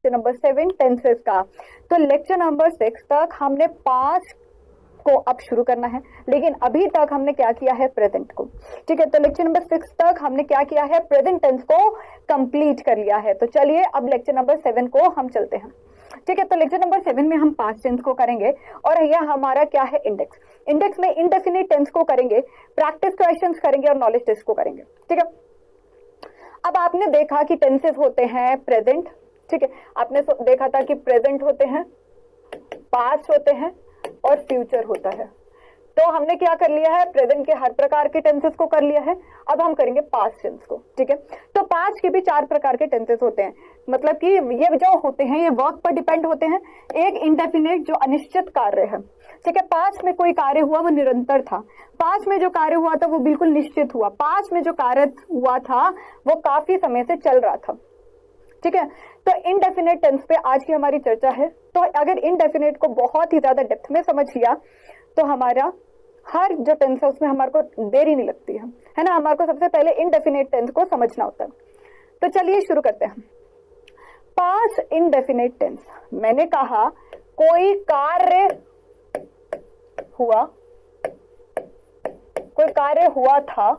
Lecture number 7 tenses का। तो lecture number 6 तक हमने 5 को अब शुरू करना है, लेकिन अभी तक हमने क्या किया है, प्रेजेंट को। ठीक है, तो लेक्चर नंबर 6 तक हमने क्या किया है, प्रेजेंट टेंस को कंप्लीट कर लिया है। तो चलिए अब लेक्चर नंबर 7 को हम चलते हैं। ठीक है, तो लेक्चर नंबर 7 में हम पास्ट टेंस को करेंगे और यह हमारा क्या है, इंडेक्स। इंडेक्स में इनडेफिनिट टेंस को करेंगे, प्रैक्टिस क्वेश्चंस करेंगे और नॉलेज टेस्ट को करेंगे। ठीक है, अब आपने देखा कि टेंसेस होते हैं प्रेजेंट। ठीक है, आपने देखा था कि प्रेजेंट होते हैं, पास्ट होते हैं और फ्यूचर होता है। तो हमने क्या कर लिया है, प्रेजेंट के हर प्रकार के टेंसेस को कर लिया है। अब हम करेंगे पास्ट टेंस को। ठीक है, तो पास्ट के भी 4 प्रकार के टेंसेस होते हैं, मतलब कि ये जो होते हैं ये वर्क पर डिपेंड होते हैं। एक इंडेफिनिट जो अनिश्चित कार्य है। ठीक है, पास्ट में कोई कार्य हुआ वो निरंतर था, पास्ट में जो कार्य हुआ था वो बिल्कुल निश्चित हुआ, पास्ट में जो कार्य हुआ था वो काफी समय से चल रहा था। ठीक है, तो इनडेफिनेट टेंस पे आज की हमारी चर्चा है। तो अगर इनडेफिनेट को बहुत ही ज्यादा डेप्थ में समझ लिया तो हमारा हर जो टेंस है उसमें हमारे को देरी नहीं लगती है ना। हमारे को सबसे पहले इनडेफिनेट टेंस को समझना होता है। तो चलिए शुरू करते हैं। पास्ट इनडेफिनेट टेंस, मैंने कहा कोई कार्य हुआ, कोई कार्य हुआ था।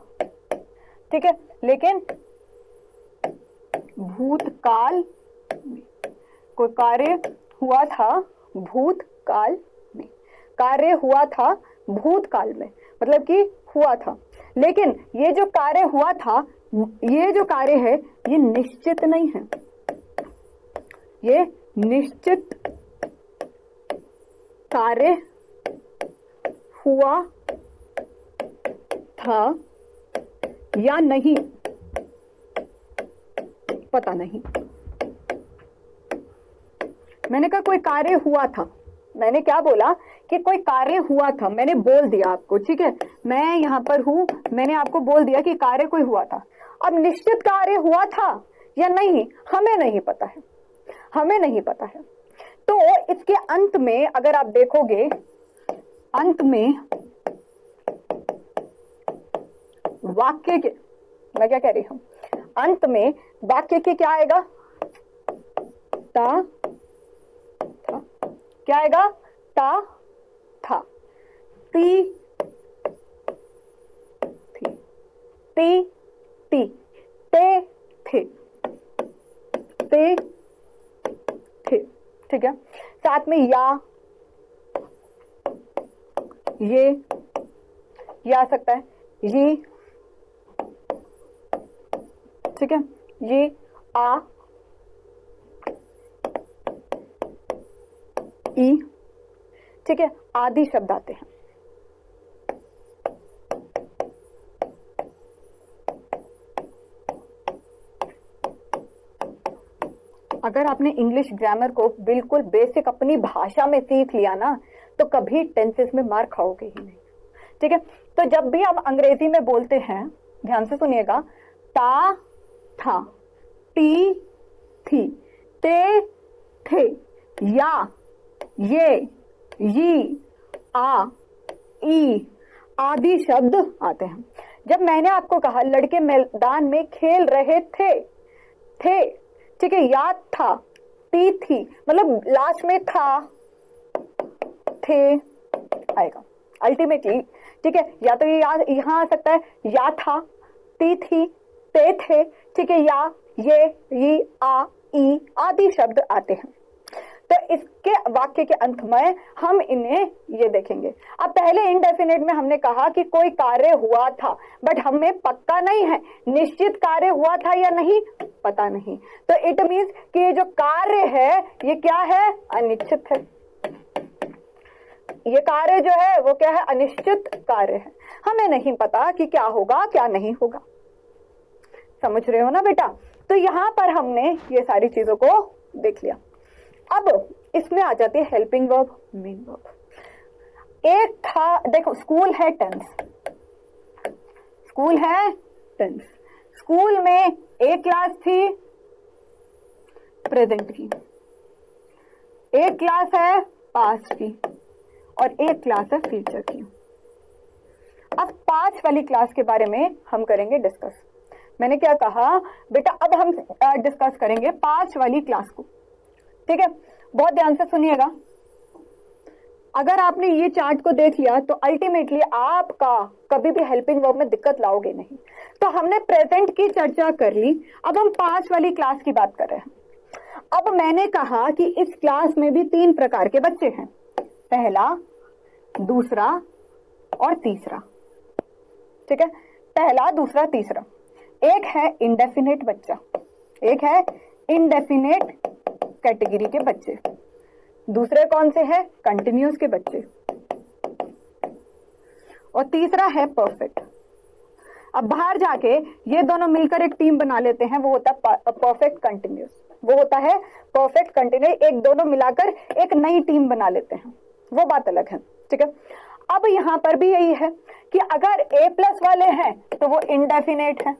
ठीक है, लेकिन भूतकाल में, कोई कार्य हुआ था भूतकाल में, कार्य हुआ था भूतकाल में, मतलब कि हुआ था। लेकिन ये जो कार्य हुआ था, ये जो कार्य है ये निश्चित नहीं है, ये निश्चित कार्य हुआ था या नहीं पता नहीं। मैंने कहा कोई कार्य हुआ था, मैंने क्या बोला कि कोई कार्य हुआ था, मैंने बोल दिया आपको। ठीक है, मैं यहां पर हूं, मैंने आपको बोल दिया कि कार्य कोई हुआ था। अब निश्चित कार्य हुआ था या नहीं हमें नहीं पता है, हमें नहीं पता है। तो इसके अंत में अगर आप देखोगे, अंत में वाक्य के, मैं क्या कह रही हूं, अंत में वाक्य के क्या आएगा, ता था। क्या आएगा, ता था, ती थी, ती ती, ते थे, ते थे। ठीक है, साथ में या, ये आ सकता है, ये। ठीक है, ये, आ, ई। ठीक है, आदि शब्द आते हैं। अगर आपने इंग्लिश ग्रामर को बिल्कुल बेसिक अपनी भाषा में सीख लिया ना तो कभी टेंसेस में मार खाओगे ही नहीं। ठीक है, तो जब भी हम अंग्रेजी में बोलते हैं ध्यान से सुनिएगा, ता था, ती थी, ते थे, या, ये, यी, आ, ई आदि शब्द आते हैं। जब मैंने आपको कहा लड़के मैदान में खेल रहे थे, ठीक है, याद था, ती थी, मतलब लास्ट में था, थे आएगा अल्टीमेटली। ठीक है, या तो ये याद यहां आ सकता है, या था, ती थी, ते थे। ठीक है, या, ये, आ, ई आदि शब्द आते हैं। तो इसके वाक्य के अंत में हम इन्हें ये देखेंगे। अब पहले इनडेफिनेट में हमने कहा कि कोई कार्य हुआ था, बट हमें पक्का नहीं है निश्चित कार्य हुआ था या नहीं, पता नहीं। तो इट मीन्स कि ये जो कार्य है ये क्या है, अनिश्चित है। ये कार्य जो है वो क्या है, अनिश्चित कार्य है। हमें नहीं पता कि क्या होगा क्या नहीं होगा। समझ रहे हो ना बेटा। तो यहां पर हमने ये सारी चीजों को देख लिया। अब इसमें आ जाती है हेल्पिंग वर्ब, मेन वर्ब। एक था, देखो स्कूल है टेंस, स्कूल है टेंस। स्कूल में एक क्लास थी प्रेजेंट की, एक क्लास है पास्ट की और एक क्लास है फ्यूचर की। अब पास्ट वाली क्लास के बारे में हम करेंगे डिस्कस। मैंने क्या कहा बेटा, अब हम डिस्कस करेंगे पास्ट वाली क्लास को। ठीक है, बहुत ध्यान से सुनिएगा। अगर आपने ये चार्ट को देख लिया तो अल्टीमेटली आपका कभी भी हेल्पिंग वर्ब में दिक्कत लाओगे नहीं। तो हमने प्रेजेंट की चर्चा कर ली, अब हम पास्ट वाली क्लास की बात कर रहे हैं। अब मैंने कहा कि इस क्लास में भी 3 प्रकार के बच्चे हैं, पहला, दूसरा और तीसरा। ठीक है, पहला, दूसरा, तीसरा। एक है इंडेफिनेट बच्चा, एक है इंडेफिनेट कैटेगरी के बच्चे, दूसरे कौन से हैं? कंटिन्यूअस के बच्चे, और तीसरा है परफेक्ट। अब बाहर जाके ये दोनों मिलकर एक टीम बना लेते हैं, वो होता है परफेक्ट कंटिन्यूअस, वो होता है परफेक्ट कंटिन्यूअस। एक दोनों मिलाकर एक नई टीम बना लेते हैं, वो बात अलग है। ठीक है, अब यहां पर भी यही है कि अगर A+ वाले हैं तो वो इंडेफिनेट है,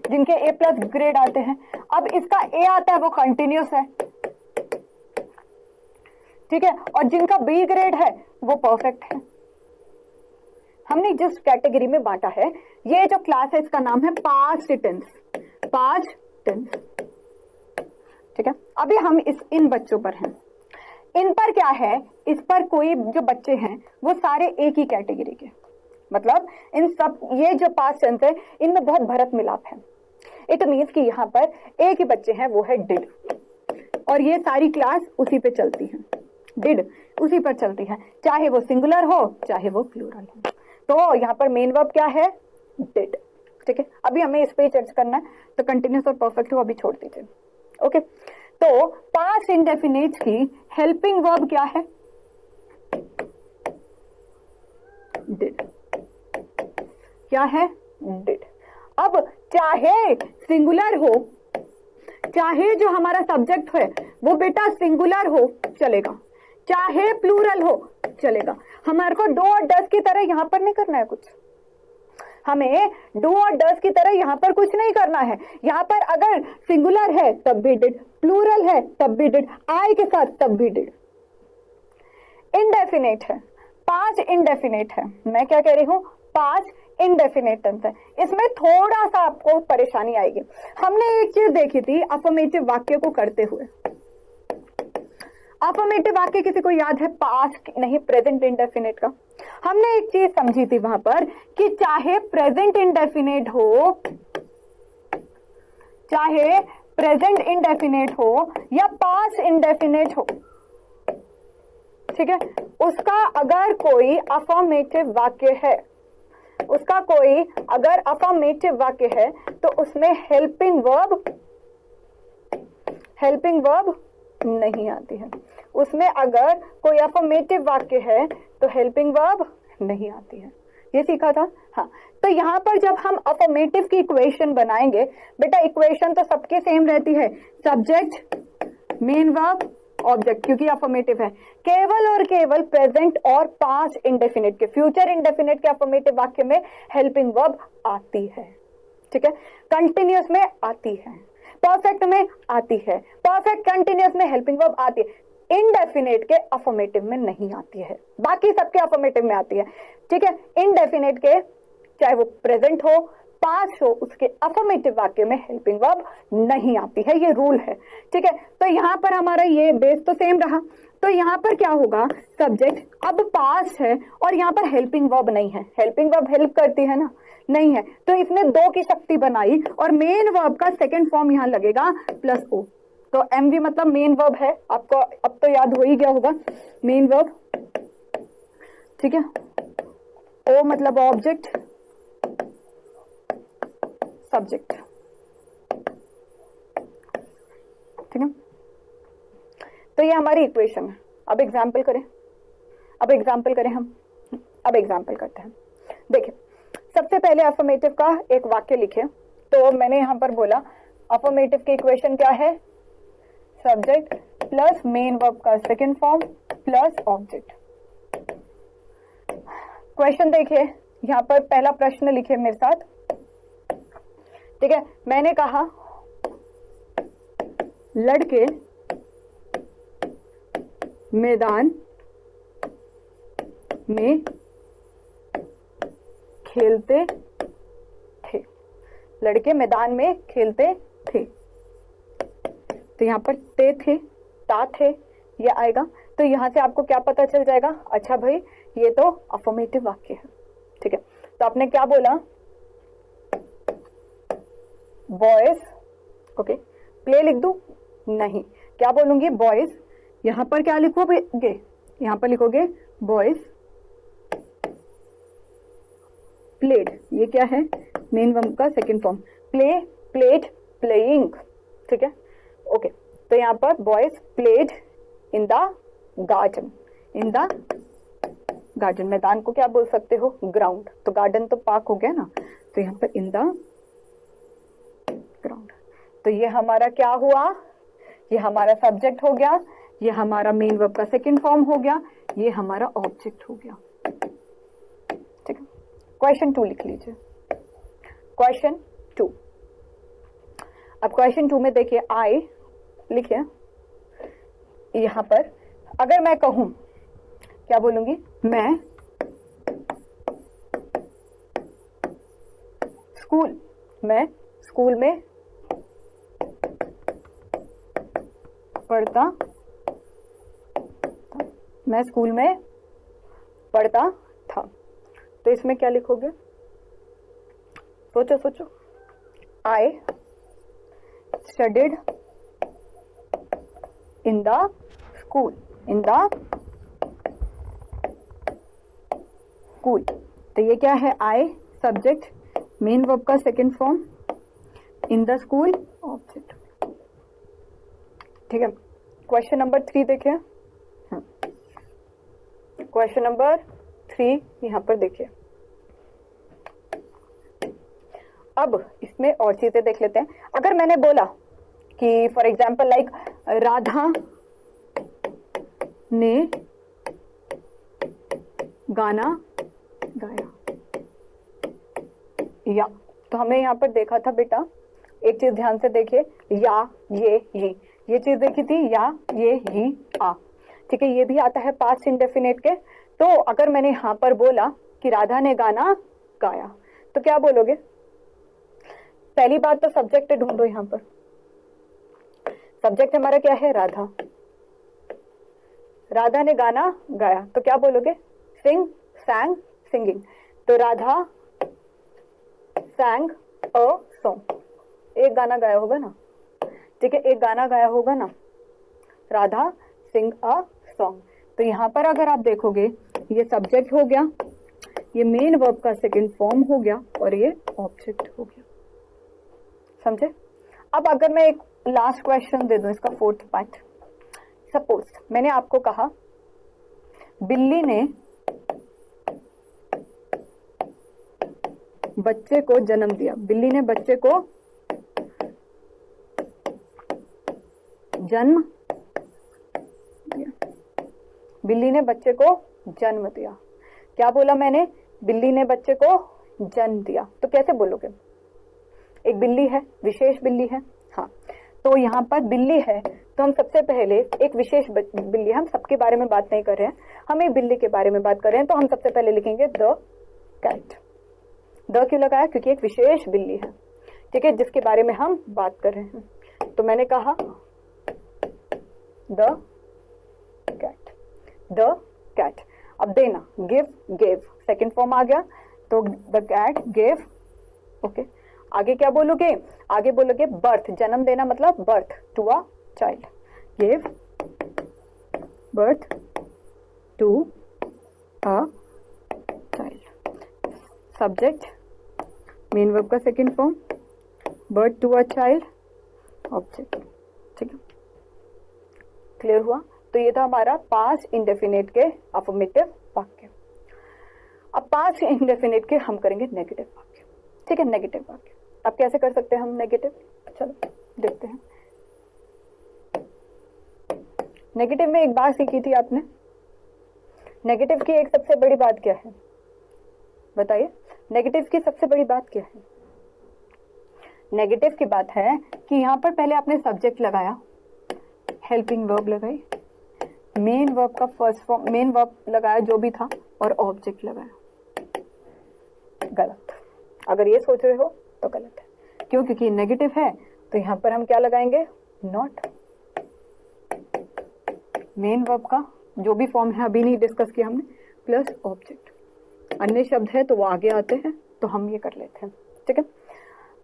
जिनके A+ ग्रेड आते हैं। अब इसका A आता है वो कंटिन्यूअस है, ठीक है, और जिनका B ग्रेड है वो परफेक्ट है। हमने जिस कैटेगरी में बांटा है, ये जो क्लास है इसका नाम है पास्ट टेंस, पास्ट टेंस। ठीक है, अभी हम इन बच्चों पर हैं। इन पर क्या है, इस पर कोई जो बच्चे हैं वो सारे एक ही कैटेगरी के, मतलब इन सब, ये जो पास्ट टेंस है इनमें बहुत भरत मिलाप है। इट मीन्स कि यहाँ पर एक ही बच्चे हैं, वो है डिड, और ये सारी क्लास उसी पे चलती है, डिड उसी पर चलती है, चाहे वो सिंगुलर हो चाहे वो प्लूरल हो। तो यहाँ पर मेन वर्ब क्या है? डिड। ठीक है, अभी हमें इस पे चर्चा करना है, तो कंटिन्यूअस और परफेक्ट हो अभी छोड़ दीजिए। ओके, तो पास्ट इंडेफिनिट की हेल्पिंग वर्ब क्या है? डिड। क्या है? डिड। अब चाहे सिंगुलर हो, चाहे जो हमारा सब्जेक्ट है वो बेटा सिंगुलर हो चलेगा, चाहे प्लूरल हो चलेगा। हमारे को डू और डस की तरह यहां पर नहीं करना है कुछ, हमें डू और डस की तरह यहां पर कुछ नहीं करना है। यहां पर अगर सिंगुलर है तब भी डिड, प्लूरल है तब भी डिड, आई के साथ तब भी डिड। इंडेफिनेट है, पास्ट इंडेफिनेट है, मैं क्या कह रही हूं? पास्ट इंडेफिनेट टेंस है। इसमें थोड़ा सा आपको परेशानी आएगी। हमने एक चीज देखी थी अफर्मेटिव वाक्य को करते हुए। अफर्मेटिव वाक्य किसी को याद है? पास्ट नहीं, प्रेजेंट इंडेफिनेट का। हमने एक चीज समझी थी वहां पर कि चाहे प्रेजेंट इंडेफिनेट हो, चाहे प्रेजेंट इंडेफिनेट हो या पास्ट इंडेफिनेट हो, ठीक है, उसका अगर कोई अफर्मेटिव वाक्य है, उसका कोई अगर अफर्मेटिव वाक्य है तो उसमें हेल्पिंग वर्ब नहीं आती है। उसमें अगर कोई अफर्मेटिव वाक्य है तो हेल्पिंग वर्ब नहीं आती है। ये सीखा था। हाँ, तो यहां पर जब हम अफर्मेटिव की इक्वेशन बनाएंगे, बेटा इक्वेशन तो सबके सेम रहती है, सब्जेक्ट, मेन वर्ब, ऑब्जेक्ट, क्योंकि अफर्मेटिव है। केवल और केवल प्रेजेंट और पास्ट इंडेफिनिट के, फ्यूचर इंडेफिनिट के अफर्मेटिव वाक्य में हेल्पिंग वर्ब आती है। ठीक है, कंटिन्यूअस में आती है, परफेक्ट में आती है, परफेक्ट कंटिन्यूअस में हेल्पिंग वर्ब आती है, इनडेफिनेट के अफर्मेटिव में नहीं आती है, बाकी सबके अफर्मेटिव में आती है। ठीक है, इनडेफिनेट के चाहे वो प्रेजेंट हो, पास्ट हो, उसके अफर्मेटिव वाक्य में हेल्पिंग वर्ब नहीं आती है, ये रूल है। ठीक है, तो यहां पर हमारा ये बेस तो सेम रहा। तो यहां पर क्या होगा? सब्जेक्ट अब पास्ट है और यहां पर हेल्पिंग वर्ब नहीं है। हेल्पिंग वर्ब हेल्प करती है ना, नहीं है, तो इसने 2 की शक्ति बनाई और मेन वर्ब का सेकंड फॉर्म यहां लगेगा प्लस ओ। तो एमवी मतलब मेन वर्ब है, आपको अब तो याद हो ही गया होगा, मेन वर्ब। ठीक है, ओ मतलब ऑब्जेक्ट, सब्जेक्ट। ठीक है, तो ये हमारी इक्वेशन है। अब एग्जाम्पल करें, अब एग्जाम्पल करते हैं। देखिए, सबसे पहले अफर्मेटिव का एक वाक्य लिखे। तो मैंने यहां पर बोला अफर्मेटिव की इक्वेशन क्या है? सब्जेक्ट प्लस मेन वर्ब का second form plus object. Question देखिए, यहां पर पहला प्रश्न लिखे मेरे साथ। ठीक है, मैंने कहा लड़के मैदान में खेलते थे। लड़के मैदान में खेलते थे, तो यहां पर थे तात है, ये आएगा। तो यहाँ से आपको क्या पता चल जाएगा, अच्छा भाई ये तो अफर्मेटिव वाक्य है, ठीक है। तो आपने क्या बोला, बॉयज, ओके, प्ले लिख दूं, नहीं, क्या बोलूंगी, बॉयज, यहां पर क्या लिखोगे, यहां पर लिखोगे बॉयज प्लेड, ये क्या है, मेन वर्ब का second form, play, played, playing, ठीक है, ओके। तो यहाँ पर boys played in the garden, in the garden, मैदान को क्या बोल सकते हो, ग्राउंड, तो गार्डन तो पार्क हो गया ना, तो यहाँ पर इन द ग्राउंड। तो ये हमारा क्या हुआ, ये हमारा सब्जेक्ट हो गया, ये हमारा मेन वर्ब का सेकंड फॉर्म हो गया, ये हमारा ऑब्जेक्ट हो गया, ठीक है। क्वेश्चन 2 लिख लीजिए, क्वेश्चन 2। अब क्वेश्चन 2 में देखिए, आई लिखिए, यहां पर अगर मैं कहूं, क्या बोलूंगी, मैं स्कूल में पढ़ता, मैं स्कूल में पढ़ता था, तो इसमें क्या लिखोगे, सोचो सोचो, I studied in the school, in the school, तो ये क्या है, आई सब्जेक्ट, मेन वर्ब का second form, in the school object, ठीक है। क्वेश्चन नंबर 3 देखिए, क्वेश्चन नंबर 3 यहां पर देखिए। अब इसमें और चीजें देख लेते हैं। अगर मैंने बोला कि फॉर एग्जाम्पल लाइक राधा ने गाना गाया, या, तो हमने यहाँ पर देखा था बेटा, एक चीज ध्यान से देखिए, या, ये चीज देखी थी, या, ये, ही, आ, ठीक है, ये भी आता है पास्ट इंडेफिनिट के। तो अगर मैंने यहां पर बोला कि राधा ने गाना गाया, तो क्या बोलोगे, पहली बात तो सब्जेक्ट ढूंढो, यहां पर सब्जेक्ट हमारा क्या है, राधा, राधा ने गाना गाया, तो क्या बोलोगे, सिंग, सैंग, सिंगिंग, तो राधा सैंग अ सॉन्ग, एक गाना गाया होगा ना, ठीक है, एक गाना गाया होगा ना, राधा सिंग अ सॉन्ग। तो यहां पर अगर आप देखोगे, ये सब्जेक्ट हो गया, ये मेन वर्ब का सेकंड फॉर्म हो गया, और ये ऑब्जेक्ट हो गया, समझे। अब अगर मैं एक लास्ट क्वेश्चन दे दूं, इसका 4th पार्ट, सपोज मैंने आपको कहा बिल्ली ने बच्चे को जन्म दिया, बिल्ली ने बच्चे को जन्म दिया, बिल्ली ने बच्चे को जन्म दिया, क्या बोला मैंने, बिल्ली ने बच्चे को जन्म दिया, तो कैसे बोलोगे, एक बिल्ली है, विशेष बिल्ली है, हाँ, तो यहाँ पर बिल्ली है, तो हम सबसे पहले एक विशेष बिल्ली, हम सबके बारे में बात नहीं कर रहे हैं, हम एक बिल्ली के बारे में बात कर रहे हैं, तो हम सबसे पहले लिखेंगे द कैट। द क्यों लगाया, क्योंकि एक विशेष बिल्ली है, ठीक है, जिसके बारे में हम बात कर रहे हैं। तो मैंने कहा द कैट, द कैट। अब देना, गिव, गेव, सेकेंड फॉर्म आ गया, तो द कैट गेव, ओके। आगे क्या बोलोगे, आगे बोलोगे बर्थ, जन्म देना मतलब birth to a child, give birth to a child, subject main verb का second form, birth to a child, object, ठीक है, क्लियर हुआ। तो ये था हमारा पास्ट इंडेफिनिट के अफर्मेटिव वाक्य। अब पास्ट इंडेफिनिट के हम करेंगे नेगेटिव वाक्य, ठीक है, नेगेटिव वाक्य। अब कैसे कर सकते हैं हम नेगेटिव, चलो देखते हैं। नेगेटिव में एक बात सीखी थी आपने, नेगेटिव की एक सबसे बड़ी बात क्या है, बताइए, नेगेटिव की सबसे बड़ी बात क्या है। नेगेटिव की बात है कि यहां पर पहले आपने सब्जेक्ट लगाया, हेल्पिंग वर्ब लगाई, मेन वर्ब का फर्स्ट फॉर्म, मेन वर्ब लगाया जो भी था, और ऑब्जेक्ट लगाया, गलत। अगर ये सोच रहे हो तो गलत है, क्यों, क्योंकि नेगेटिव है, तो यहां पर हम क्या लगाएंगे, नॉट, मेन वर्ब का जो भी फॉर्म है अभी नहीं डिस्कस किया हमने, प्लस ऑब्जेक्ट। अन्य शब्द है तो वो आगे आते हैं, तो हम ये कर लेते हैं, ठीक है।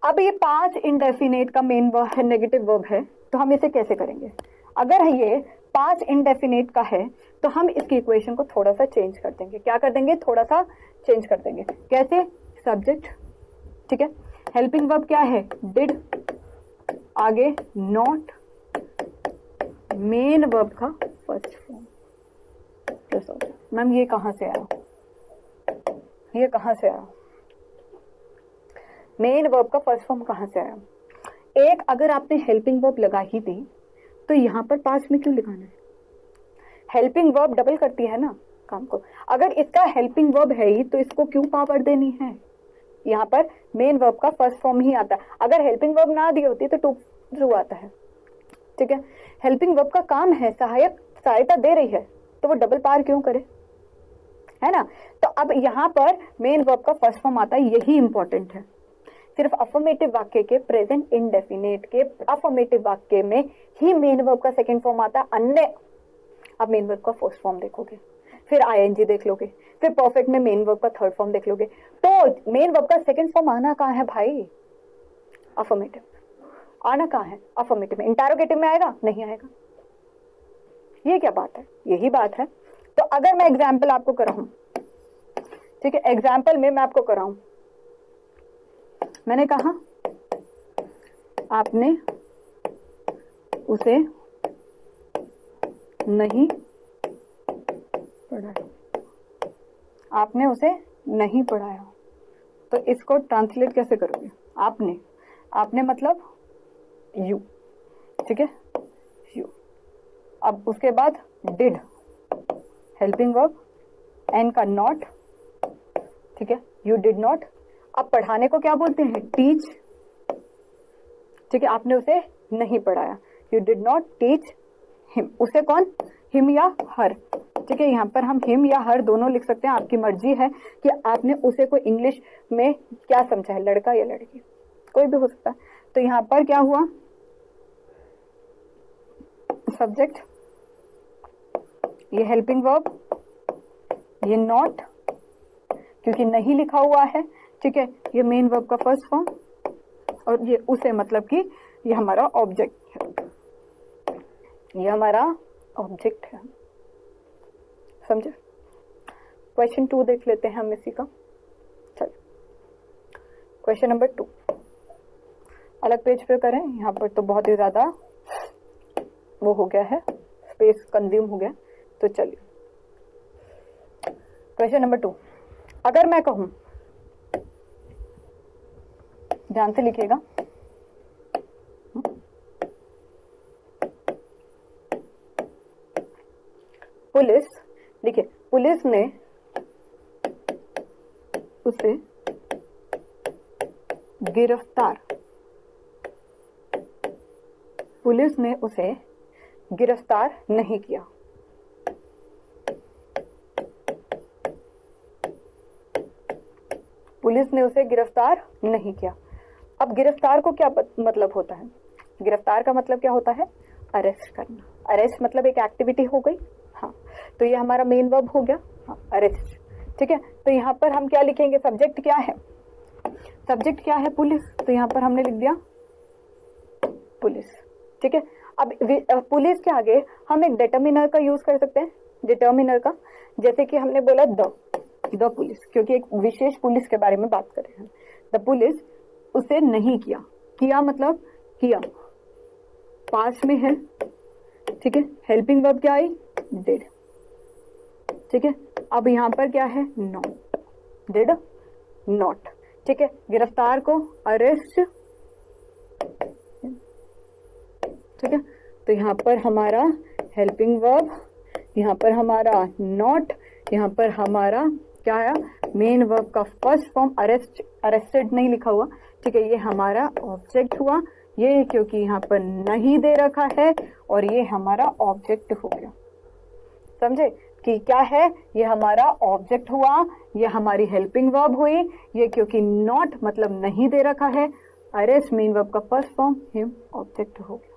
अब ये 5 इंडेफिनेट का मेन वर्ब है, नेगेटिव वर्ब है, तो हम इसे कैसे करेंगे? अगर ये 5 इंडेफिनेट का है तो हम इसकी इक्वेशन को थोड़ा सा चेंज कर देंगे। क्या कर देंगे? थोड़ा सा चेंज कर देंगे। कैसे? सब्जेक्ट, ठीक है, हेल्पिंग वर्ब क्या है? डिड, आगे नॉट, मेन वर्ब का first form plus object. Ma'am ये कहां से आया? ये कहां से आया? मेन वर्ब का फर्स्ट फॉर्म कहां से आया? एक अगर आपने हेल्पिंग वर्ब लगा ही दी तो यहां पर 5 में क्यों लिखाना है? हेल्पिंग वर्ब डबल करती है ना काम को। अगर इसका हेल्पिंग वर्ब है ही तो इसको क्यों पावर देनी है? यहाँ पर मेन वर्ब का फर्स्ट फॉर्म ही आता है। अगर हेल्पिंग वर्ब ना दी होती तो टू ट्रू आता है, ठीक है। हेल्पिंग वर्ब का काम है, सहायक सहायता दे रही है, तो वो डबल पावर क्यों करे, है ना। तो अब यहाँ पर मेन वर्ब का फर्स्ट फॉर्म आता है, यही इंपॉर्टेंट है। सिर्फ अफर्मेटिव वाक्य के, प्रेजेंट इंडेफिनेट के अफर्मेटिव वाक्य में ही मेन वर्ब का सेकंड फॉर्म आता है। अन्य अब मेन वर्ब का फर्स्ट फॉर्म देखोगे, फिर आईएनजी देख लोगे, फिर परफेक्ट में मेन वर्ब का थर्ड फॉर्म देख लोगे, तो मेन वर्ब का सेकंड फॉर्म आना कहाँ है भाई? अफर्मेटिव। आना कहाँ है? अफर्मेटिव में। इंटरोगेटिव में आएगा? नहीं आएगा। ये क्या बात है? यही बात है। तो अगर मैं एग्जाम्पल आपको कराऊं, ठीक है, एग्जाम्पल में मैं आपको कराऊं, मैंने कहा आपने उसे नहीं पढ़ाया, आपने उसे नहीं पढ़ाया, तो इसको ट्रांसलेट कैसे करोगे? आपने, आपने मतलब यू, ठीक है, यू। अब उसके बाद डिड, हेल्पिंग वर्ब, एन का नॉट, ठीक है, यू डिड नॉट। अब पढ़ाने को क्या बोलते हैं? टीच, ठीक है, आपने उसे नहीं पढ़ाया, you did not teach him. उसे कौन? हिम या हर, ठीक है। यहाँ पर हम हिम या हर दोनों लिख सकते हैं, आपकी मर्जी है कि आपने उसे को इंग्लिश में क्या समझा है, लड़का या लड़की, कोई भी हो सकता है। तो यहाँ पर क्या हुआ? सब्जेक्ट, ये हेल्पिंग वर्ब, ये नॉट क्योंकि नहीं लिखा हुआ है, ठीक है, ये मेन वर्ब का फर्स्ट फॉर्म, और ये उसे मतलब कि ये हमारा ऑब्जेक्ट है, ये हमारा ऑब्जेक्ट है। समझे? क्वेश्चन 2 देख लेते हैं हम इसी का। चलिए क्वेश्चन नंबर 2 अलग पेज पे करें, यहाँ पर तो बहुत ही ज्यादा वो हो गया है, स्पेस कंज्यूम हो गया। तो चलिए क्वेश्चन नंबर 2, अगर मैं कहूं, ध्यान से लिखिएगा, पुलिस, देखिए पुलिस ने उसे गिरफ्तार, पुलिस ने उसे गिरफ्तार नहीं किया। पुलिस ने उसे गिरफ्तार नहीं किया। अब गिरफ्तार को क्या मतलब होता है? गिरफ्तार का मतलब क्या होता है? अरेस्ट करना। अरेस्ट मतलब एक एक्टिविटी हो गई, हाँ, तो ये हमारा मेन वर्ब हो गया, हाँ, अरेस्ट, ठीक है। तो यहाँ पर हम क्या लिखेंगे? सब्जेक्ट क्या है? सब्जेक्ट क्या है? पुलिस, तो यहाँ पर हमने लिख दिया पुलिस, ठीक है। अब पुलिस के आगे हम एक डिटर्मिनर का यूज कर सकते हैं, डिटर्मिनर का, जैसे कि हमने बोला द पुलिस, क्योंकि एक विशेष पुलिस के बारे में बात कर रहे हैं। द पुलिस उसे नहीं किया, किया मतलब किया, पास में है, ठीक है। हेल्पिंग वर्ब क्या आई? डिड, ठीक है। अब यहाँ पर क्या है? नॉट, डिड नॉट, ठीक है। गिरफ्तार को अरेस्ट, ठीक है। तो यहाँ पर हमारा हेल्पिंग वर्ब, यहाँ पर हमारा नॉट, यहाँ पर हमारा क्या है? मेन वर्ब का फर्स्ट फॉर्म, अरेस्ट, अरेस्टेड नहीं लिखा हुआ, ठीक है। ये हमारा ऑब्जेक्ट हुआ, ये क्योंकि यहाँ पर नहीं दे रखा है, और ये हमारा ऑब्जेक्ट हो गया। समझे कि क्या है? ये हमारा ऑब्जेक्ट हुआ, ये हमारी हेल्पिंग वर्ब हुई, ये क्योंकि नॉट मतलब नहीं दे रखा है, अरेस्ट मेन वर्ब का फर्स्ट फॉर्म, हिम ऑब्जेक्ट हो गया।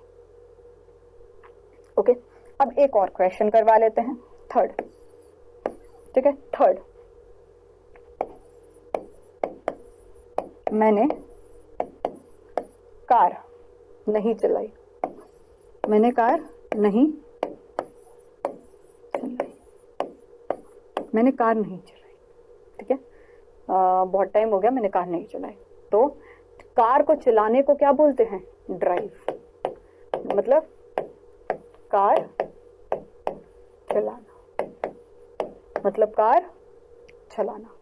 ओके, अब एक और क्वेश्चन करवा लेते हैं, थर्ड। ठीक है, थर्ड, मैंने कार नहीं चलाई, मैंने कार नहीं चलाई, मैंने कार नहीं चलाई। ठीक है, बहुत टाइम हो गया मैंने कार नहीं चलाई। तो कार को चलाने को क्या बोलते हैं? ड्राइव। मतलब कार चलाना, मतलब कार चलाना।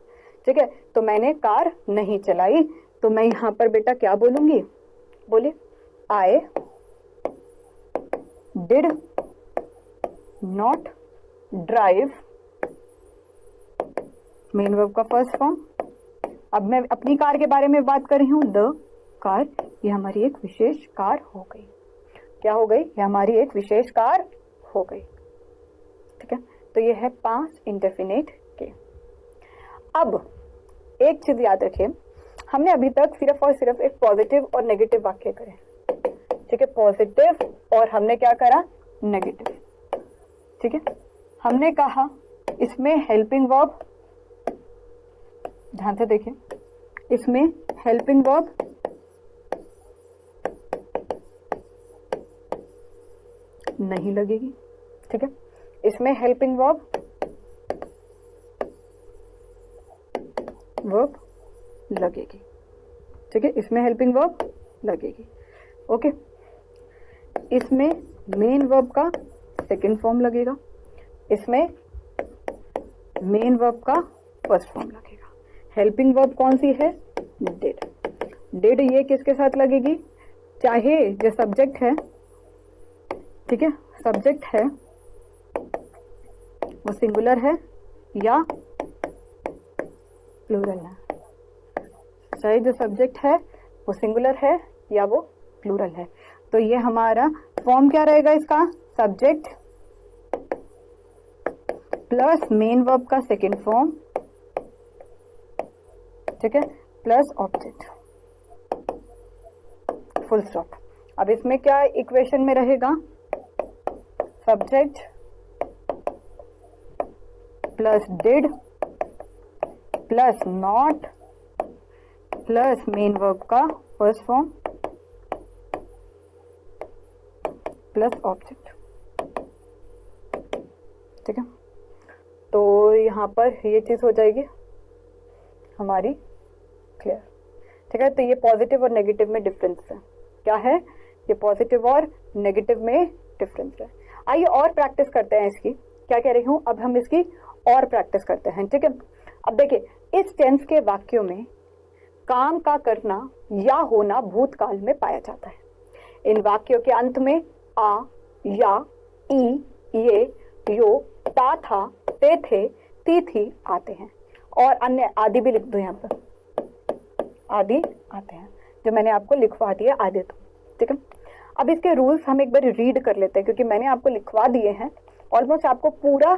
ठीक है, तो मैंने कार नहीं चलाई, तो मैं यहां पर बेटा क्या बोलूंगी? बोलिए, आई did not drive, main verb का फर्स्ट फॉर्म। अब मैं अपनी कार के बारे में बात कर रही हूं, द कार, ये हमारी एक विशेष कार हो गई। क्या हो गई? ये हमारी एक विशेष कार हो गई। ठीक है, तो ये है 5 इंडेफिनिट के। अब एक चीज याद रखिए, हमने अभी तक सिर्फ और सिर्फ एक पॉजिटिव और नेगेटिव वाक्य करे। ठीक है, पॉजिटिव और हमने क्या करा? नेगेटिव। ठीक है, हमने कहा इसमें हेल्पिंग वर्ब, ध्यान से देखिए, इसमें हेल्पिंग वर्ब नहीं लगेगी। ठीक है, इसमें हेल्पिंग वर्ब लगेगी। ठीक है, इसमें हेल्पिंग वर्ब लगेगी। ओके, इसमें मेन वर्ब का सेकंड फॉर्म लगेगा, इसमें मेन वर्ब का फर्स्ट फॉर्म लगेगा। हेल्पिंग वर्ब कौन सी है? डिड। डिड ये किसके साथ लगेगी? चाहे जो सब्जेक्ट है, ठीक है, सब्जेक्ट है वो सिंगुलर है या प्लूरल है, चाहे जो सब्जेक्ट है वो सिंगुलर है या वो प्लूरल है। तो ये हमारा फॉर्म क्या रहेगा इसका? सब्जेक्ट प्लस मेन वर्ब का सेकेंड फॉर्म, ठीक है, प्लस ऑब्जेक्ट, फुल स्टॉप। अब इसमें क्या इक्वेशन में रहेगा? Subject plus did plus not plus main verb का फर्स्ट फॉर्म प्लस ऑब्जेक्ट। ठीक है, तो यहां पर ये चीज हो जाएगी हमारी क्लियर। ठीक है, तो ये पॉजिटिव और नेगेटिव में डिफरेंस है। क्या है? ये पॉजिटिव और नेगेटिव में डिफरेंस है। आइए और प्रैक्टिस करते हैं इसकी। क्या कह रही हूं? अब हम इसकी और प्रैक्टिस करते हैं। ठीक है, अब देखिए, इस टेंस के वाक्यों में काम का करना या होना भूतकाल में पाया जाता है। इन वाक्यों के अंत में आ, या, ई, ये, यो, ता, था, ते, थे, ती, थी आते हैं, और अन्य आदि भी लिख दो यहाँ पर, आदि आते हैं, जो मैंने आपको लिखवा दिया आदि। तो ठीक है, अब इसके रूल्स हम एक बार रीड कर लेते हैं, क्योंकि मैंने आपको लिखवा दिए हैं। ऑलमोस्ट आपको पूरा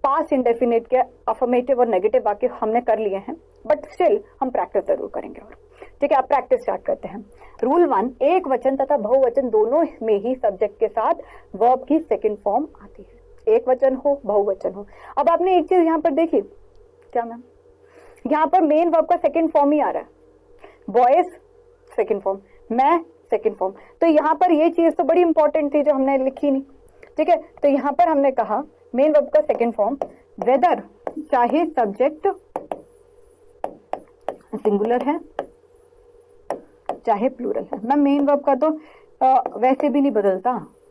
पास्ट इंडेफिनिट के अफर्मेटिव और नेगेटिव वाक्य हमने कर लिए हैं, बट स्टिल हम प्रैक्टिस जरूर करेंगे। और ठीक है, आप प्रैक्टिस स्टार्ट करते हैं। रूल 1, एक वचन तथा बहुवचन दोनों में ही सब्जेक्ट के साथ वर्ब की सेकंड फॉर्म आती है, एक वचन हो बहुवचन हो। अब आपने एक चीज यहाँ पर देखी क्या मैम? यहाँ पर मेन वर्ब का सेकंड फॉर्म ही आ रहा है, बॉयज सेकंड फॉर्म, मैं सेकंड फॉर्म। तो यहाँ पर ये चीज तो बड़ी इंपॉर्टेंट थी जो हमने लिखी नहीं। ठीक है, तो यहाँ पर हमने कहा मेन वर्ब का सेकंड फॉर्म, वेदर, चाहे सब्जेक्ट सिंगुलर है चाहे प्लूरल है। मैं मेन वर्ब का तो वैसे भी नहीं बदलता।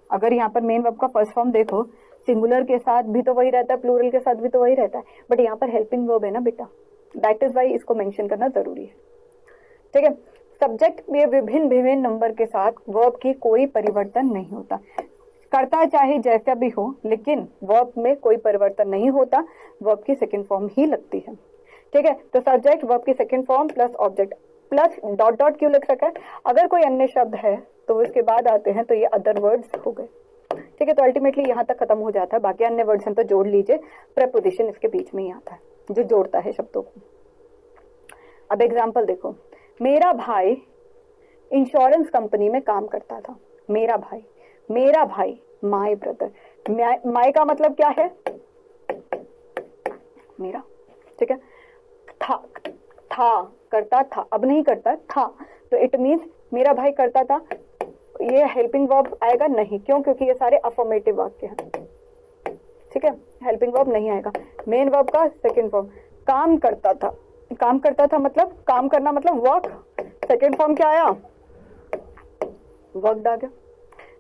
अगर यहाँ पर मेन वर्ब का फर्स्ट फॉर्म देखो, सिंगुलर के साथ भी तो वही रहता है, प्लूरल के साथ भी तो वही रहता है, बट यहाँ पर हेल्पिंग वर्ब है ना बेटा, दैट इज वाई इसको मेंशन करना जरूरी है। ठीक है, सब्जेक्ट में विभिन्न विभिन्न नंबर के साथ वर्ब की कोई परिवर्तन नहीं होता, करता चाहे जैसा भी हो, लेकिन वर्ब में कोई परिवर्तन नहीं होता, वर्ब की सेकंड फॉर्म ही लगती है। ठीक है, तो सब्जेक्ट वर्ब की second form plus object plus dot dot क्यों लिख रखा है? अगर कोई अन्य शब्द है तो उसके बाद आते हैं तो ये अदर वर्ड्स हो गए। ठीक है, तो अल्टीमेटली यहाँ तक खत्म हो जाता है, बाकी अन्य वर्ड्स हैं तो जोड़ लीजिए, प्रेपोजिशन इसके बीच में ही आता है जो जोड़ता है शब्दों को। अब एग्जाम्पल देखो, मेरा भाई इंश्योरेंस कंपनी में काम करता था। मेरा भाई, माय ब्रदर, माई का मतलब क्या है? मेरा, ठीक है। था करता था, अब नहीं करता था, तो इट मीन्स मेरा भाई करता था। ये हेल्पिंग वर्ब आएगा नहीं, क्यों? क्योंकि ये सारे अफर्मेटिव वाक्य हैं, ठीक है। हेल्पिंग वर्ब नहीं आएगा। मेन वर्ब का सेकंड फॉर्म, काम करता था। काम करता था मतलब काम करना मतलब वर्क, सेकंड फॉर्म क्या आया? वर्कड आ गया,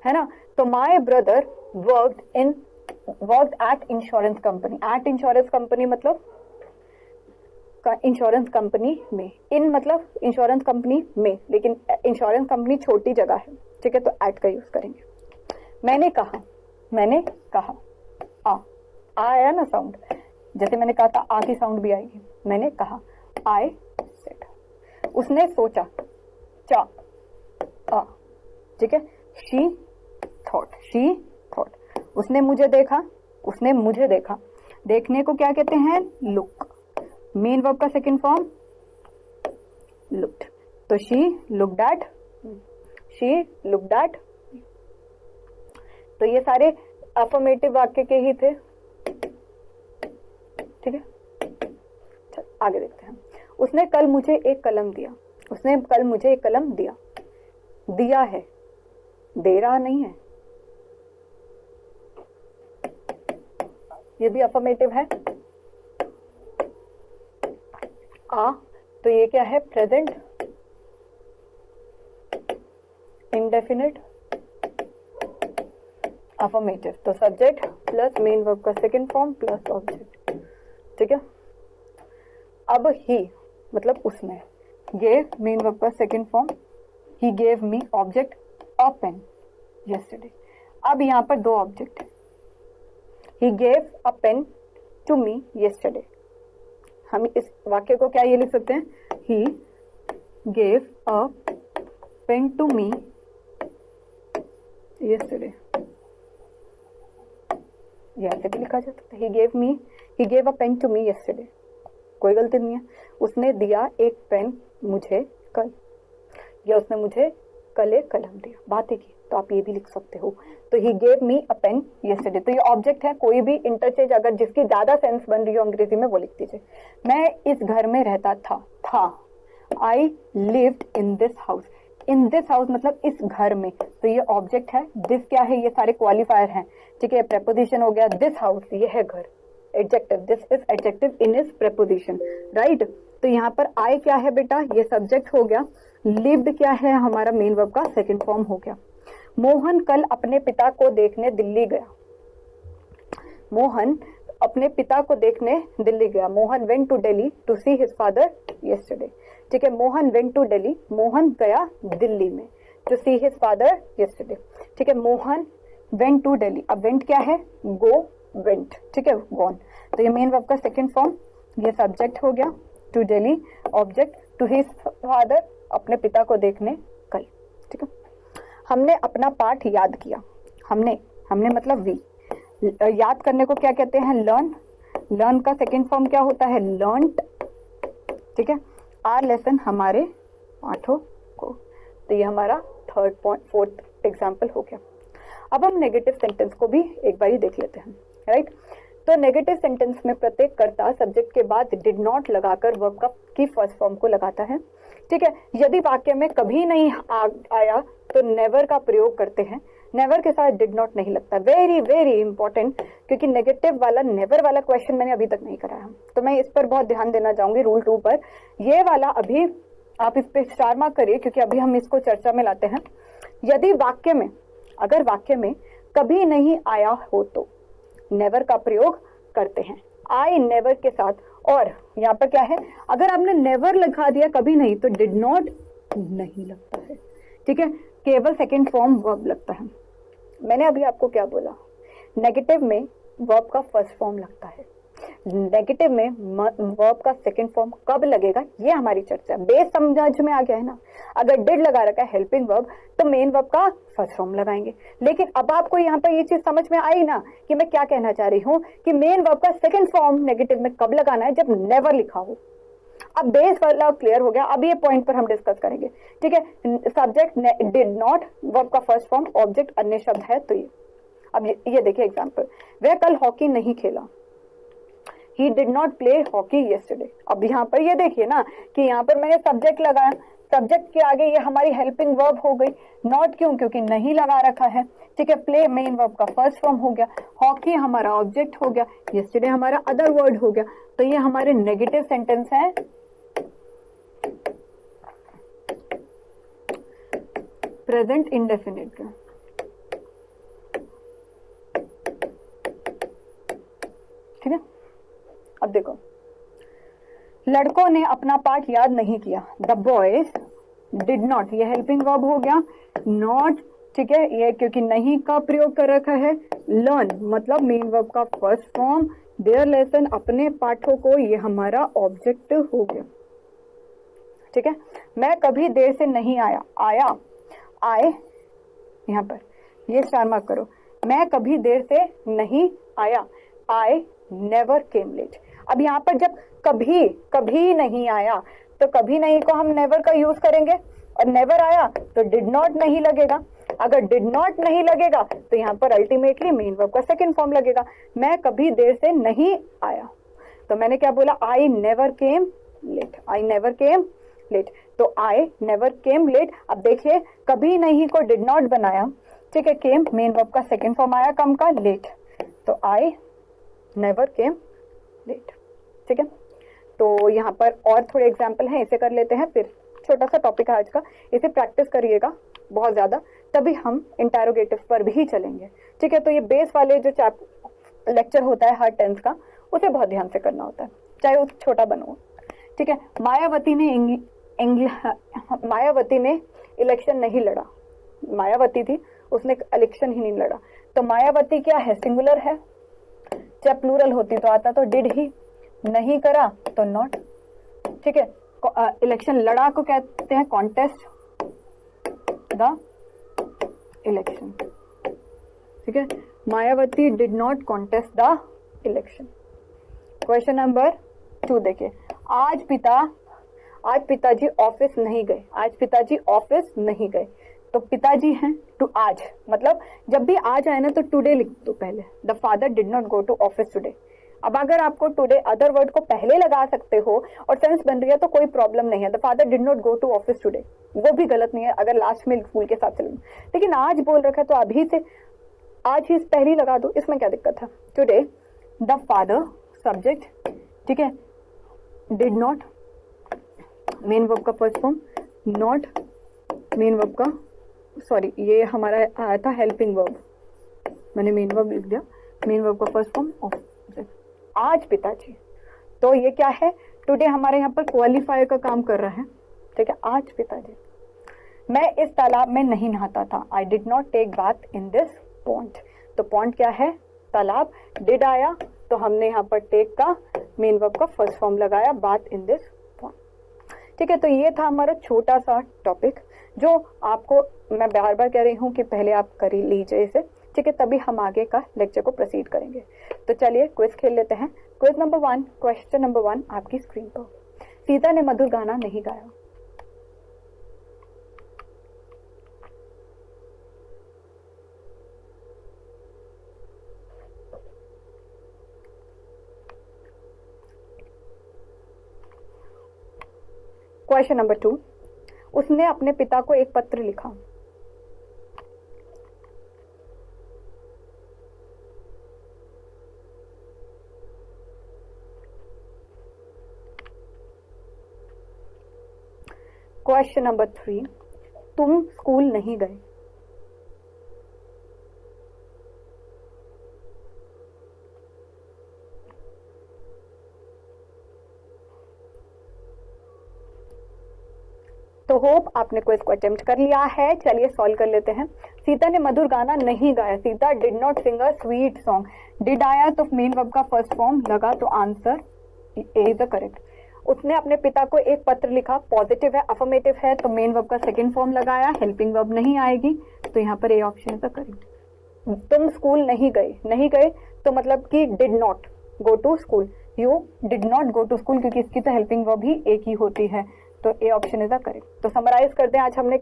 है ना। तो my brother worked at insurance company. At insurance company मतलब इंश्योरेंस कंपनी में, इन मतलब इंश्योरेंस कंपनी में, लेकिन इंश्योरेंस कंपनी छोटी जगह है, ठीक है, तो एट का यूज करेंगे। मैंने कहा आ आया ना साउंड, जैसे मैंने कहा था आ की साउंड भी आएगी। मैंने कहा, आई सेड। उसने सोचा, चा आ, ठीक है। She thought. उसने मुझे देखा। देखने को क्या कहते हैं? लुक। मेन वर्ब का सेकंड फॉर्म लुक्ड, तो शी लुक्ड एट। तो ये सारे अफर्मेटिव वाक्य के ही थे, ठीक है। चल आगे देखते हैं। उसने कल मुझे एक कलम दिया। दिया है, दे रहा नहीं है, ये भी अफर्मेटिव है। तो ये क्या है? Present indefinite affirmative. तो सब्जेक्ट प्लस मेन वर्ब का सेकंड फॉर्म प्लस ऑब्जेक्ट, ठीक है। अब ही मतलब उसने, गेव मेन वर्ब का second form, he gave me object a pen yesterday. अब यहाँ पर दो ऑब्जेक्ट है। He gave a pen to me yesterday. हम इस वाक्य को क्या ये लिख सकते हैं? He gave a pen to me yesterday, ऐसे भी लिखा जा सकता है। He gave a pen to me yesterday, कोई गलती नहीं है। उसने दिया एक पेन मुझे कल, या उसने मुझे कल एक कलम दिया, बात ही की, तो आप ये भी लिख सकते हो। तो he gave me a pen yesterday, तो ये ऑब्जेक्ट है। कोई भी इंटरचेंज अगर जिसकी ज्यादा सेंस बन रही हो अंग्रेजी में वो लिख दीजिए। मैं इस घर में रहता था। I lived in this house. In this house मतलब इस घर में, तो ये ऑब्जेक्ट है। दिस क्या है? ये सारे क्वालिफायर हैं, ठीक है। प्रेपोजिशन हो गया दिस हाउस, ये है घर। Adjective, this is adjective in is preposition, right. तो यहाँ पर आई क्या है बेटा? ये सब्जेक्ट हो गया। लिव्ड क्या है? हमारा मेन वर्ब का सेकंड फॉर्म हो गया। मोहन कल अपने पिता को देखने दिल्ली गया। मोहन अपने पिता को देखने दिल्ली गया। Mohan went to Delhi to see his father yesterday, ठीक है। मोहन वेंट टू दिल्ली, मोहन गया दिल्ली में to see his father yesterday, ठीक है। मोहन वेंट टू दिल्ली, अब वेंट क्या है? गो, वेंट, ठीक है, गॉन। तो ये मेन वर्ब का सेकंड फॉर्म, ये सब्जेक्ट हो गया। To Delhi object, to his father अपने पिता को देखने कल, ठीक है। हमने अपना पाठ याद किया। हमने मतलब वी। याद करने को क्या कहते हैं? लर्न का सेकंड फॉर्म क्या होता है? लर्नड, ठीक है। आर लेसन, हमारे पाठों को। तो ये हमारा फोर्थ एग्जाम्पल हो गया। अब हम नेगेटिव सेंटेंस को भी एक बार ही देख लेते हैं, राइट। तो नेगेटिव सेंटेंस में प्रत्येक कर्ता सब्जेक्ट के बाद डिड नॉट लगाकर वर्ब का की फर्स्ट फॉर्म को लगाता है, ठीक है। यदि वाक्य में कभी नहीं आया तो नेवर का प्रयोग करते हैं। नेवर के साथ डिड नॉट नहीं लगता। वेरी वेरी इंपॉर्टेंट, क्योंकि नेगेटिव वाला नेवर वाला क्वेश्चन मैंने अभी तक नहीं कराया, तो मैं इस पर बहुत ध्यान देना चाहूंगी। रूल 2 पर ये वाला अभी आप इस पे स्टार मार्क करिए, क्योंकि अभी हम इसको चर्चा में लाते हैं। यदि अगर वाक्य में कभी नहीं आया हो तो नेवर का प्रयोग करते हैं, आई नेवर के साथ। और यहाँ पर क्या है? अगर आपने नेवर लिखा दिया कभी नहीं, तो डिड नॉट नहीं लगता है, ठीक है। केवल सेकंड फॉर्म वर्ब लगता है। मैंने अभी आपको क्या बोला? नेगेटिव में वर्ब का फर्स्ट फॉर्म लगता है, नेगेटिव में वर्ब का सेकंड फॉर्म कब लगेगा, ये हमारी चर्चा। बेस समझ में आ गया है ना। अगर डिड लगा रखा है हेल्पिंग वर्ब, तो मेन वर्ब का फर्स्ट फॉर्म लगाएंगे। लेकिन अब आपको यहाँ पर ये चीज समझ में आई ना कि मैं क्या कहना चाह रही हूँ, कि मेन वर्ब का सेकंड फॉर्म नेगेटिव में कब लगाना है? जब नेवर लिखा हो। अब बेस वाला क्लियर हो गया। अब ये पॉइंट पर हम डिस्कस करेंगे, ठीक है। सब्जेक्ट डिड नॉट, वर्ब का फर्स्ट फॉर्म, ऑब्जेक्ट अन्य शब्द है, तो ये अब ये देखिए एग्जाम्पल, वह कल हॉकी नहीं खेला, he did not play hockey yesterday. अब यहाँ पर ये देखिए ना कि यहाँ पर मैंने सब्जेक्ट लगाया, सब्जेक्ट के आगे ये हमारी हेल्पिंग वर्ब हो गई, नॉट क्यों, क्योंकि नहीं लगा रखा है, ठीक है। प्ले मेन वर्ब का फर्स्ट फॉर्म हो गया, हॉकी हमारा ऑब्जेक्ट हो गया, येस्टरडे हमारा अदर वर्ड हो गया। तो ये हमारे नेगेटिव सेंटेंस है प्रेजेंट इंडेफिनिट का। ठीक है, अब देखो, लड़कों ने अपना पाठ याद नहीं किया, द बॉयज डिड नॉट, ये हेल्पिंग वर्ब हो गया, नॉट, ठीक है, ये क्योंकि नहीं का प्रयोग कर रखा है। लर्न मतलब मेन वर्ब का फर्स्ट फॉर्म, देयर लेसन अपने पाठों को, ये हमारा ऑब्जेक्ट हो गया। ठीक है, मैं कभी देर से नहीं आया, आया, आए, यहाँ पर ये स्टार मार्क करो, मैं कभी देर से नहीं आया, आई नेवर केम लेट। अब यहाँ पर जब कभी कभी नहीं आया तो कभी नहीं को हम नेवर का यूज करेंगे, और नेवर आया तो डिड नॉट नहीं लगेगा। अगर डिड नॉट नहीं लगेगा तो यहाँ पर अल्टीमेटली मेन वर्ब का सेकंड फॉर्म लगेगा, मैं कभी देर से नहीं आया। तो मैंने क्या बोला, I never came late, I never came late, तो आई नेवर केम लेट। अब देखिए कभी नहीं को डिड नॉट बनाया, ठीक है, केम मेन वर्ब का सेकंड फॉर्म आया कम का, लेट, तो आई नेवर केम लेट। ठीक है, तो यहाँ पर और थोड़े एग्जाम्पल हैं, इसे कर लेते हैं, फिर छोटा सा टॉपिक है आज का, इसे प्रैक्टिस करिएगा बहुत ज्यादा, तभी हम इंटरोगेटिव पर भी चलेंगे। ठीक है, तो ये बेस वाले जो लेक्चर होता है हर टेंस का, उसे बहुत ध्यान से करना होता है, चाहे वो छोटा बनो। ठीक है, मायावती ने इलेक्शन नहीं लड़ा, मायावती थी, उसने इलेक्शन ही नहीं लड़ा, तो मायावती क्या है, सिंगुलर है, जब प्लूरल होती तो आता तो डिड ही, नहीं करा तो नॉट। ठीक है, इलेक्शन लड़ा को कहते हैं कॉन्टेस्ट द इलेक्शन। ठीक है, Mayawati did not contest the election. Question number 2 देखिए, आज पिताजी ऑफिस नहीं गए, आज पिताजी ऑफिस नहीं गए, तो पिताजी हैं टू आज, मतलब जब भी आज आए ना तो टुडे लिख दो पहले, the father did not go to office today. अब अगर आपको टुडे अदर वर्ड को पहले लगा सकते हो और सेंस बन रही है तो कोई प्रॉब्लम नहीं है, the father did not go to office today, वो भी गलत नहीं है अगर लास्ट में फूल के साथ चलेंगे, लेकिन आज बोल रखा है तो अभी से आज ही पहली लगा दो, इसमें क्या दिक्कत है। टुडे द फादर सब्जेक्ट, ठीक है, डिड नॉट मेन वर्ब का first form, not main verb का, सॉरी ये हमारा आया था हेल्पिंग वर्ब, मैंने मेन वर्ब लिख दिया, मेन वर्ब का फर्स्ट फॉर्म ऑब्जेक्ट, आज पिताजी, तो ये क्या है, टुडे हमारे यहाँ पर क्वालिफायर का काम कर रहा है। ठीक है, आज पिताजी, मैं इस तालाब में नहीं नहाता था, I did not take bath in this pond, तो पॉन्ड क्या है, तालाब, डिड आया तो हमने यहाँ पर टेक का मेन वर्ब का फर्स्ट फॉर्म लगाया, बाथ इन दिस पॉन्ड। ठीक है, तो ये था हमारा छोटा सा टॉपिक जो आपको मैं बार बार कह रही हूँ कि पहले आप कर लीजिए इसे, ठीक है, तभी हम आगे का लेक्चर को प्रोसीड करेंगे। तो चलिए क्विज खेल लेते हैं। क्विज नंबर 1, क्वेश्चन नंबर 1 आपकी स्क्रीन पर, सीता ने मधुर गाना नहीं गाया। क्वेश्चन नंबर 2, उसने अपने पिता को एक पत्र लिखा। क्वेश्चन नंबर 3, तुम स्कूल नहीं गए। तो होप आपने क्विज को अटेम्प्ट कर लिया है। चलिए सॉल्व कर लेते हैं। सीता ने मधुर गाना नहीं गाया, Sita did not sing a sweet song, did आया तो मेन वर्ब का फर्स्ट फॉर्म लगा, तो answer A is the correct. उसने अपने पिता को एक पत्र लिखा, पॉजिटिव है, अफर्मेटिव है, तो मेन वर्ब का सेकंड फॉर्म लगाया, हेल्पिंग वर्ब नहीं आएगी, तो यहाँ पर A option is the correct. तुम स्कूल नहीं गए, नहीं गए तो मतलब कि did not go to school, you did not go to school, क्योंकि इसकी तो हेल्पिंग वर्ब ही एक ही होती है, तो ए ऑप्शन इज द करेक्ट। तो समराइज करते हैं आज हमने